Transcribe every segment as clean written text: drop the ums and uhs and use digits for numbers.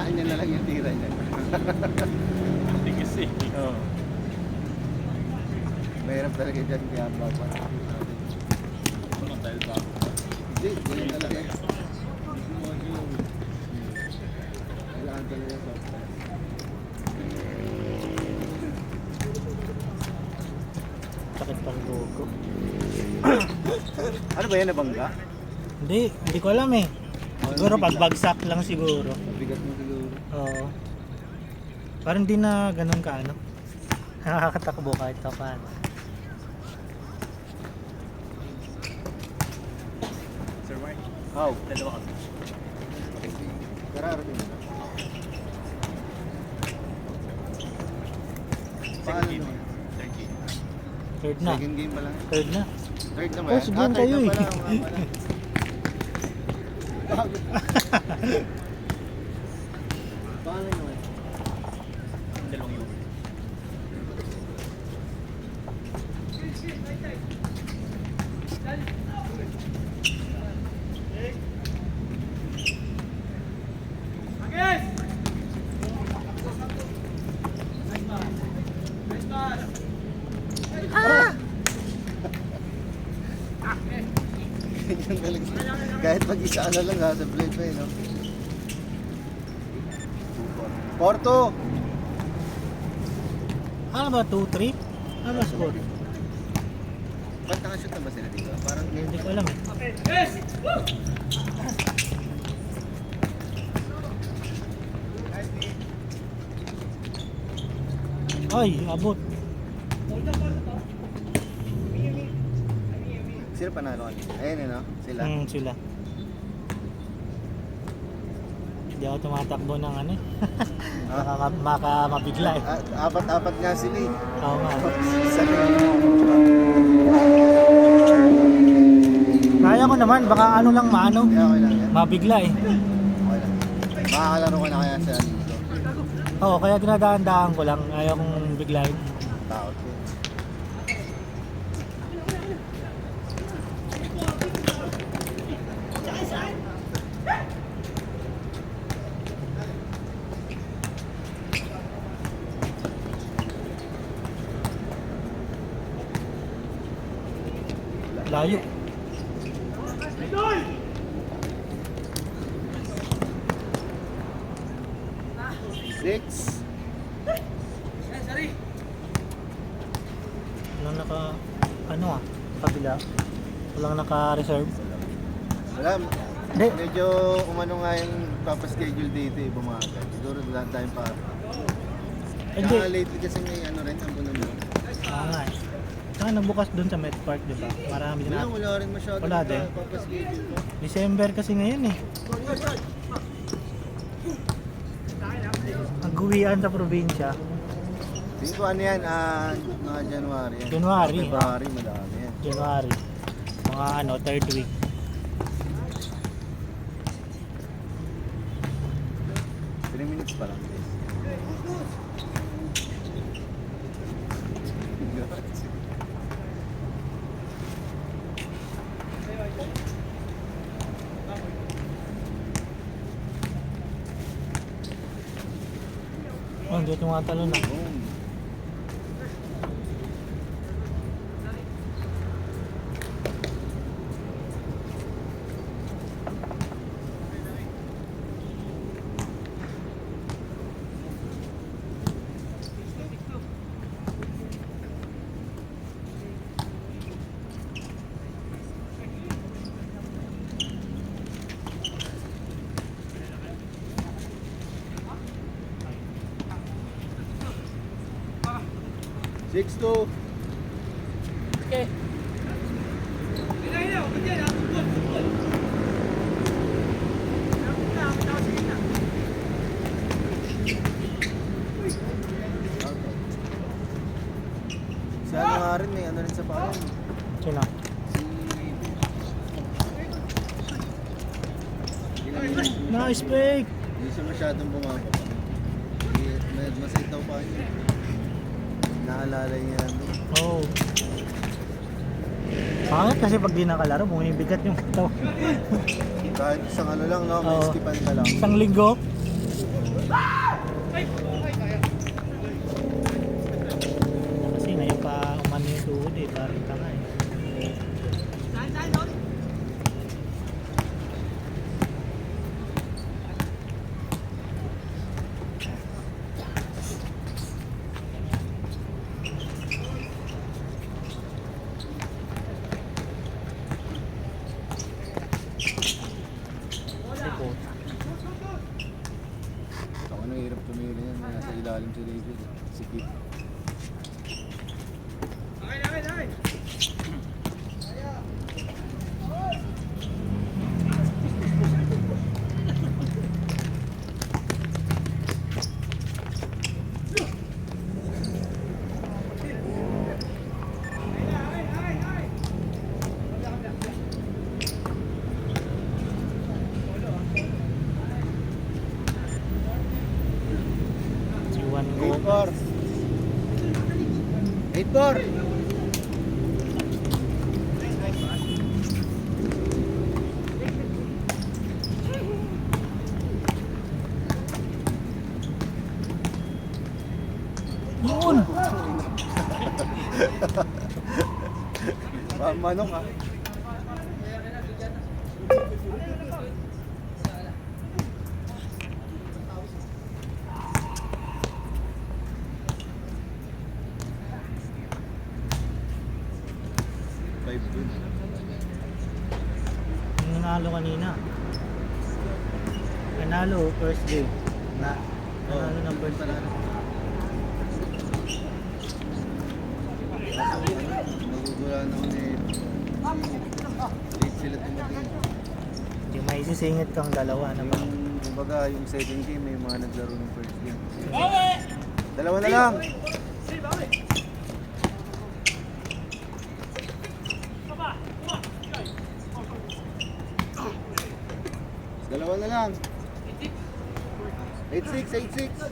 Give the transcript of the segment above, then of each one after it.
Sa kanya na lang yung tira niya. Tigas eh. Oo. Mahirap talaga dyan kaya baba. Ano dahil bago pa? Hindi, ganyan talaga. Kailangan talaga sa Sakit pang dugo. Ano ba yan, nabangga? Hindi ko alam eh. Siguro pagbagsak lang siguro. Mabigat mo siguro. Oo. Parang di na ganun ka ano. Nakakatakbo kahit pa paano. Sir Mark, How? dalawa kami. Kararating na. Second Paano game. naman? Third game. Third na. Second game pa lang. Third na. Third na ba? First game kayo third eh. na pala, nga pala. Paano naman? Dalawang yung. Ganyan talaga. Kahit mag-isa ka na lang ha, sa blade pa eh, no? Porto! Ano ba? 2-3? Ano ba score? Ba't nakashoot na ba sila dito? Parang Hindi ko alam eh. Ay, abot. sila panalo kanina. Ayun eh, no? Sila. Sila. Hindi ako tumatakbo ng ano eh. Maka mabigla eh. Apat-apat nga sila eh. Oo nga. Sa Kaya ko naman, baka ano lang maano. Kaya okay lang yan. Mabigla eh. Okay lang. Makakalaro ka na kaya sa dito. Oo, kaya dinadaan-daan ko lang. Ayaw kong biglayin. Takot ko. Layo. Six. Walang naka, ano ah, kabila. Walang naka-reserve. Wala. Hindi. Medyo umano nga yung papaschedule dito eh, bumaga. Siguro lahat tayong pa. Hindi. Kaya lately kasi may ano rin, ang bunan mo. Oo nga eh. Saka nagbukas doon sa Met Park, di ba? Marami din. Wala rin masyado. Wala din. Papaschedule mo. December kasi ngayon eh. Nag-uwian sa probinsya. Tingin ko ano yan, mga January yan. January, February, madami yan. January. Mga ano, third week. Three minutes pa lang. Oh, hindi tumatalo na. Boom. Six to. Okay. Sa ano nga rin, may ano rin sa paan. Sino? Nice pick! Hindi siya masyadong bumaba. Masayit daw pa niya. Naalala niya ano. Oh. Pangit kasi pag di nakalaro, bumibigat yung ito. Kahit isang ano lang, no? May Oo. skipan ka lang. Isang linggo, Kasi ngayon pa umano yung tuhod eh, parang tanga eh. Likod. Ako nang hirap tumili yan. Nasa ilalim si David. Si Kip. Si Juan Gomez. 8-4. 8-4. Yun! Manok ah. Five good. Yung nanalo kanina. Nanalo first game. Nanalo ng first game. Nagugulan ako ni late sila tumating. Yung may sisingit kang dalawa naman. Kumbaga yung second game may mga naglaro ng first game. Dalawa na lang. Dalawa na lang. 8-6, 8-6.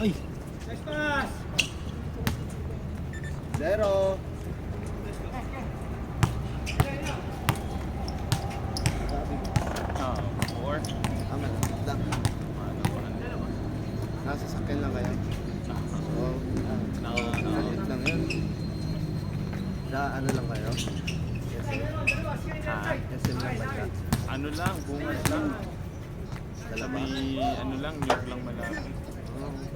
Ay! Zero. Ah, 4. Tama lang. Nasa sakyan lang kayo. So, nalit lang yun. Sa ano lang kayo? SM lang ba siya? Ano lang, bungas lang. Dalawa? Kami, ano lang, nyug lang malapit. Oh, okay.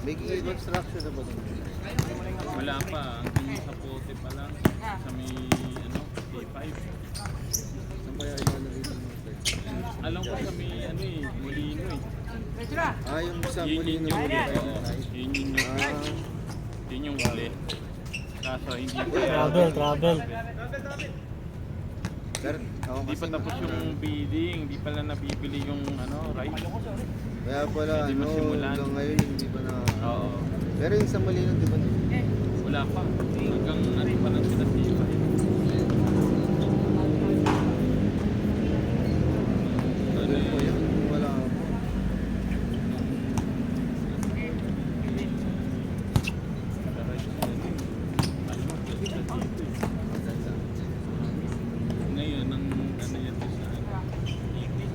May construction na ba doon? Wala pa, hanggang sa pote pa lang. Sa may, ano, K5. Saan kaya yung ano dito mo? Alam ko sa may, ano eh, Molino eh. Ah, yung sa Yun muli yung na muli. Yun yung yun yung huli. Kaso hindi pa Travel. Pero, ako Hindi pa kasi, tapos yung bidding, hindi pala nabibili yung ano, ride. kaya pala, Hindi ano, masimulan. hanggang ngayon hindi pa na... Oo. Pero yung sa muli di ba? Wala pa. Hanggang ano pa lang sila siya. Ano Ano po eh, yun? Wala ako. ngayon, ang ano yan sa ano.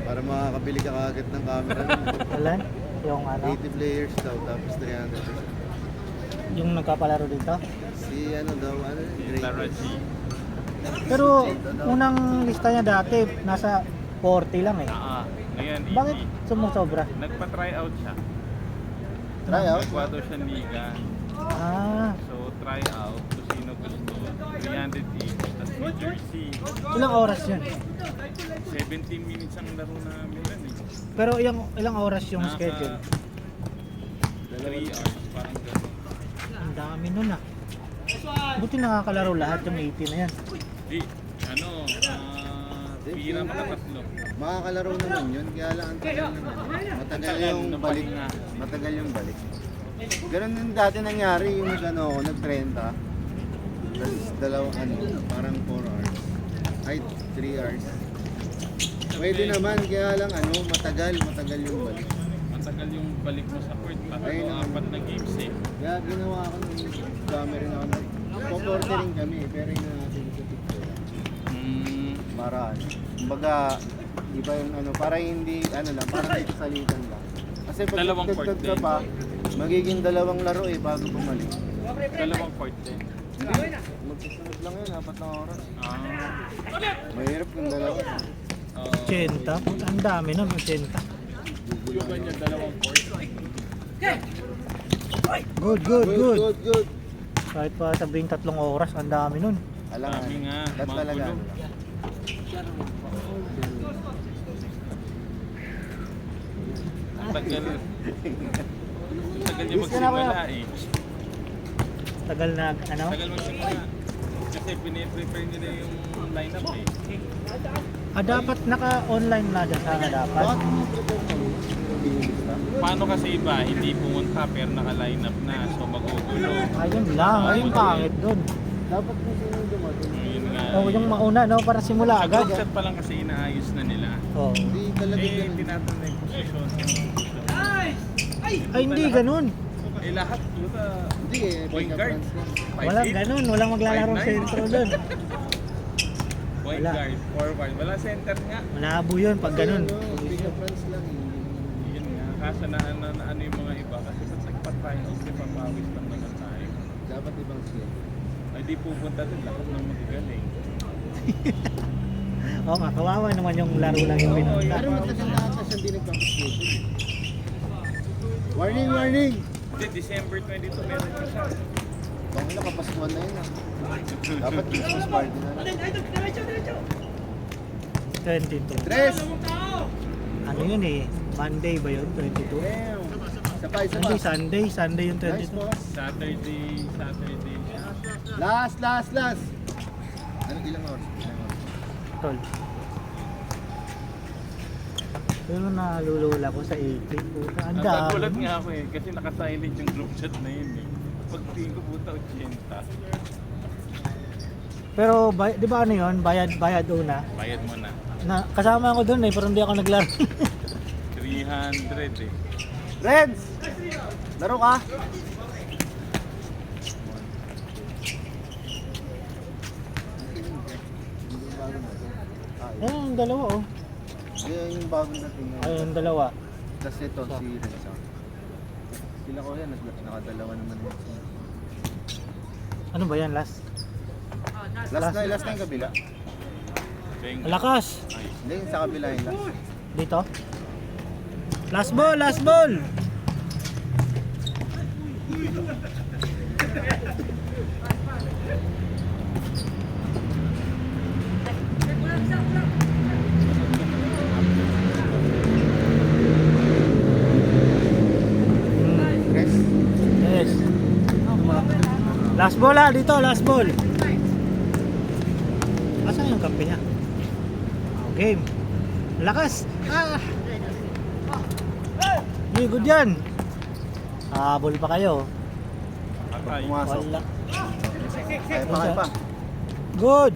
Para makakabili ka kagad ng camera. Alan? Yung ano? 80 players daw, tapos 300. Yung nagkapalaro dito? Si ano daw, ano? Taraji. Pero unang lista niya dati, nasa 40 lang eh. Ngayon, Bakit sumusobra? nagpa-try out siya. Try out? Nagwa daw siya liga. Ah, So, try out kung sino gusto. 300 each. Tapos may jersey. ilang oras yun? 17 minutes ang laro namin yan eh. Pero ilang oras yung schedule? 3 hours, parang gano'n. Ang dami nun ah. Buti nakakalaro lahat yung 80 na yan. Di, ano, Pira makatatlo. Makakalaro naman yun, kaya lang ang tagal naman. Matagal yung balik. Matagal yung balik. Ganun din dati nangyari yung nag-ano ako, nag-30. Tapos dalawang parang 4 hours. Ay, 3 hours. Pwede naman, kaya lang matagal yung balik. Matagal yung balik mo sa court. Tatlo, 4 na games eh. Kaya ginawa ko nung dami rin ako. Pop-ordering kami, pero yun na natin sa picture. Para kumbaga, iba yung para hindi, para nagsasalitan lang. Kasi pag Dalawang court nagtagtag ka din. pa, magiging dalawang laro bago bumalik. Dalawang court din. Magsusunod lang yun, 4 na oras. Ah. Mahirap yung dalawa. 80. Puta, ang dami nun, 80. Yung ganyan, dalawang court. Good, good, good. Good. Kahit pa sabihin 3 oras, ang dami nun. Alam nga. Dami nga, Lahat talaga. magulo. Ang tagal. Ang tagal niya magsimula eh. Tagal na, Tagal magsimula. Kasi piniprepare nila yung lineup eh. dapat naka-online na dyan sana dapat. Bakit mo prepare mo? Paano kasi iba, hindi pumunta pero naka-lineup na. So magugulo. Ayun lang, ayun pangit dun. Dapat mo sino dumating. Yun nga. O yung mauna, no, para simula Sa agad. group set pa lang kasi inaayos na nila. Oh. Hindi talaga Eh, ganun. tinatanong yung posisyon. Ay, hindi ganun. Eh, lahat. Puta. Hindi Point guard. Walang ganun, walang maglalarong 5'9". sentro dun. Point Wala. guard, forward. Wala center nga. Malabo yun pag ganun. Bigla France lang. Yun nga. Kaso na ano yung mga iba. Kasi ba't nagpa-finals, di pamawis lang naman tayo. Dapat ibang skill. Ay di pupunta din lahat ng magagaling. Oo nga, kawawa naman yung laro lang yung pinunta. Pero matagal na ata siya hindi nagpapaschedule. Warning, warning! Hindi, December 22 meron ka siya. Bang na, kapasuhan na yun Dapat Christmas party na lang. 22. Tres! Ano yun eh? Monday ba yun? 22? Damn! Isa pa, isa pa. Hindi, Sunday. Sunday yung Nice 22. boss. Saturday siya. Last! Ano, ilang oras? Tol. Pero nalulula ko sa 80. Puta, ang Nagulat dami. nga ako eh, kasi nakasilent yung group chat na yun eh. Pagtingin ko puta 80. Pero di ba ano yun? Bayad una. Bayad mo na. Kasama ako doon eh, pero hindi ako naglaro. 300 eh. Reds! Laro ka? Ayun, yung dalawa oh. Yan yung bagong dating na. Ayun, yung dalawa. Tapos ito, si Renzo. Sila ko yan, nakadalawa naman yun. Ano ba yan, last? Last na yung kabila. Bang. Lakas! Hindi, yung sa kabila yung last. Dito? Last ball! Last ball! Tres. Yes. Last ball dito, last ball. Asan yung kampe niya? Game. Lakas. Hindi, good yan. Habol pa kayo. Patay. Pumasok. Wala. Kaya pa. Good.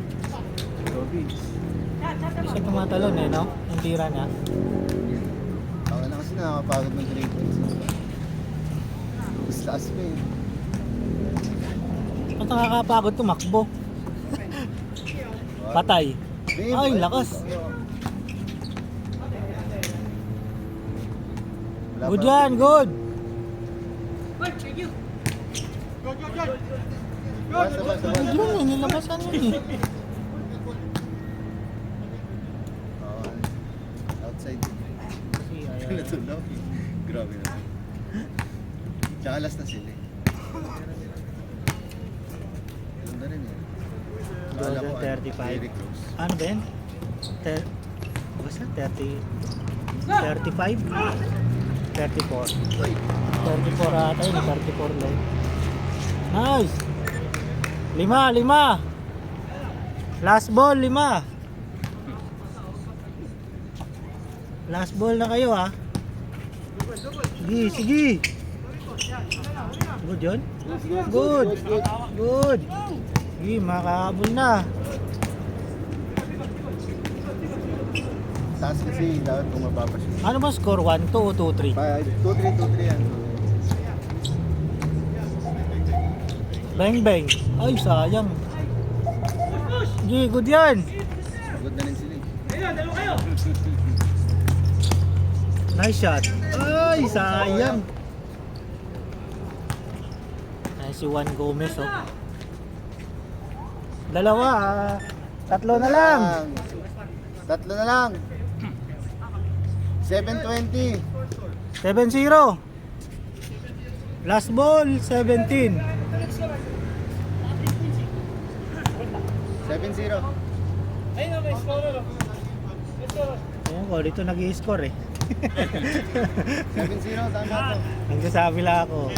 Robby. Siya tumatalon eh, no? Yung tira niya. Ako na kasi nakakapagod ng 3 points. Gusto taas pa eh. Ang nakakapagod tumakbo. Patay. Ay, lakas. Good yan, good. Basta. Good yun eh, nilabasan yun eh. Oo. Outside. Natulog. Grabe na. Tsaka last na sila eh. Ganda rin eh. Akala ko, 35. very close. Ano ba yan? Basta 30. 35? 34. 34 ata yun, 34 lang. Nice! 5. Last ball, 5. Last ball na kayo ha. Sige, sige. Good yun? Good. Good. Sige, makahabol na. Taas kasi dapat kung mapapashoot. Ano ba score? 1-2 o 2-3? 2-3 yan. Bang bang. Ay, sayang. Sige, good yan. Good na rin sila eh. Nice shot. Ay, sayang. Ay, si Juan Gomez oh. Dalawa ah. Tatlo na lang. Tatlo na lang. 7-20. 7-0. Last ball, 17. 7-0. Ayan ko, dito nag-i-score eh. 7-0, tama to. Nagsasabi lang ako.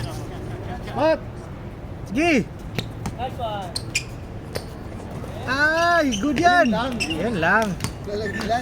Hot! Sige! Ay, good yan! Yan lang. Yan lang. Lalagilan.